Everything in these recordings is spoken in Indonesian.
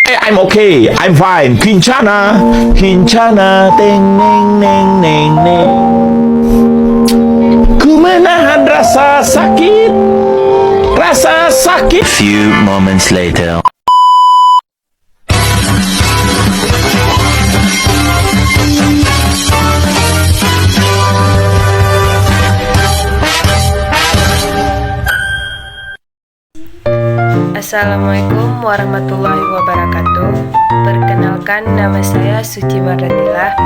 I'm okay, I'm fine. Kincana, Kincana, teng neng neng neng neng. Ku menahan rasa sakit, rasa sakit. Few moments later. Assalamualaikum warahmatullahi wabarakatuh. Perkenalkan, nama saya Suci Mardatila.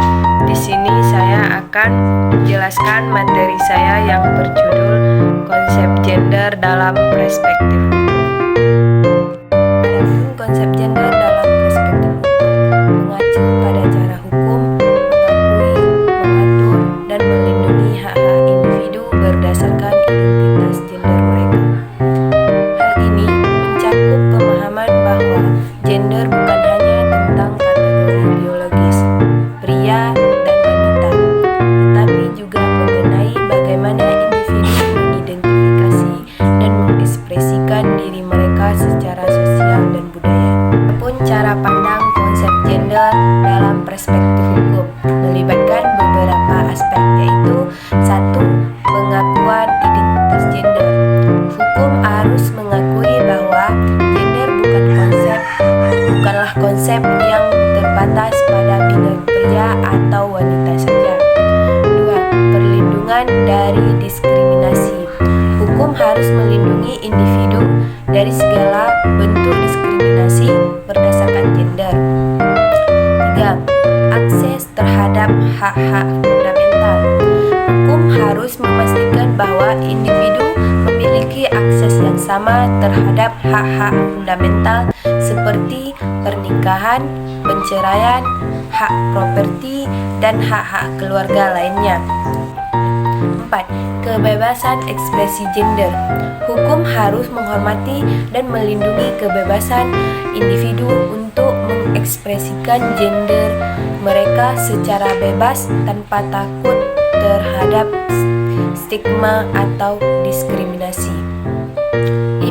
Di sini saya akan menjelaskan materi saya yang berjudul konsep gender dalam perspektif hukum. Adapun konsep gender dalam perspektif hukum mengacu pada cara hukum mengakui, mengatur, dan melindungi hak-hak individu berdasarkan identitas gender mereka. Hal ini mencakup pemahaman bahwa gender bukan hanya tentang kategori biologis, pria dan wanita, tetapi juga mengenai bagaimana individu mengidentifikasi dan mengekspresikan diri mereka secara sosial dan budaya. Adapun cara pandang konsep gender dalam perspektif hukum melibatkan beberapa aspek, yaitu 1. Pengakuan identitas gender. Hukum harus mengakui bahwa gender bukanlah konsep yang terbatas pada bidang pria atau wanita saja. 2. Perlindungan dari diskriminasi. Hukum harus melindungi individu dari segala bentuk diskriminasi berdasarkan gender. 3. Akses terhadap hak-hak fundamental. Hukum harus memastikan bahwa individu memiliki akses yang sama terhadap hak-hak fundamental seperti pernikahan, perceraian, hak properti, dan hak-hak keluarga lainnya. 4. Kebebasan ekspresi gender. Hukum harus menghormati dan melindungi kebebasan individu untuk mengekspresikan gender mereka secara bebas tanpa takut terhadap stigma atau diskriminasi. 5.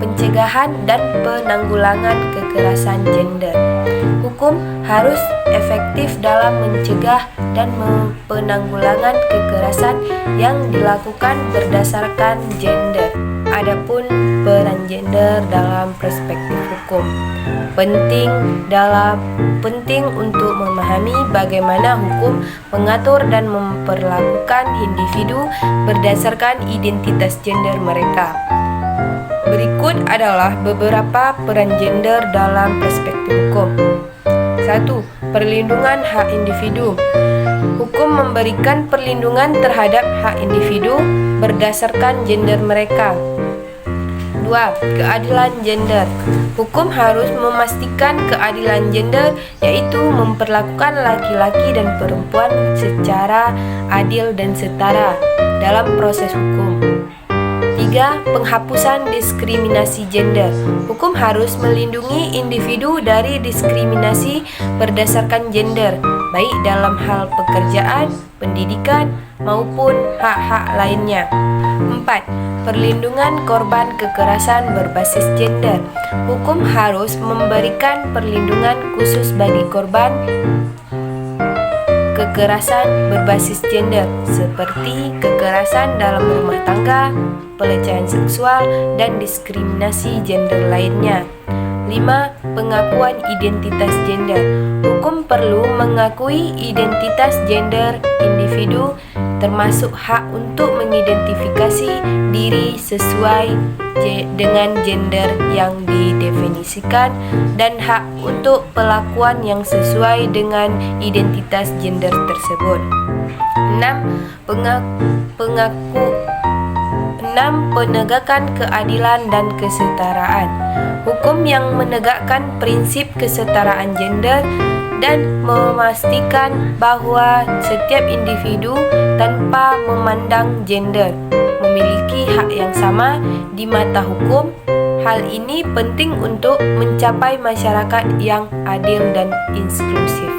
Pencegahan dan penanggulangan kekerasan gender. Hukum harus efektif dalam mencegah dan penanggulangan kekerasan yang dilakukan berdasarkan gender. Adapun peran gender dalam perspektif hukum penting untuk memahami bagaimana hukum mengatur dan memperlakukan individu berdasarkan identitas gender mereka. Berikut adalah beberapa peran gender dalam perspektif hukum. 1. Perlindungan hak individu. Hukum memberikan perlindungan terhadap hak individu berdasarkan gender mereka. 2. Keadilan gender. Hukum harus memastikan keadilan gender, yaitu memperlakukan laki-laki dan perempuan secara adil dan setara dalam proses hukum. 3. Penghapusan diskriminasi gender. Hukum harus melindungi individu dari diskriminasi berdasarkan gender, baik dalam hal pekerjaan, pendidikan, maupun hak-hak lainnya. 4. Perlindungan korban kekerasan berbasis gender. Hukum harus memberikan perlindungan khusus bagi korban kekerasan berbasis gender seperti kekerasan dalam rumah tangga, pelecehan seksual, dan diskriminasi gender lainnya. 5. Pengakuan identitas gender. Hukum perlu mengakui identitas gender individu, termasuk hak untuk mengidentifikasi diri sesuai dengan gender yang didefinisikan dan hak untuk perlakuan yang sesuai dengan identitas gender tersebut. 6. Penegakan keadilan dan kesetaraan. Hukum yang menegakkan prinsip kesetaraan gender dan memastikan bahwa setiap individu tanpa memandang gender memiliki hak yang sama di mata hukum. Hal ini penting untuk mencapai masyarakat yang adil dan inklusif.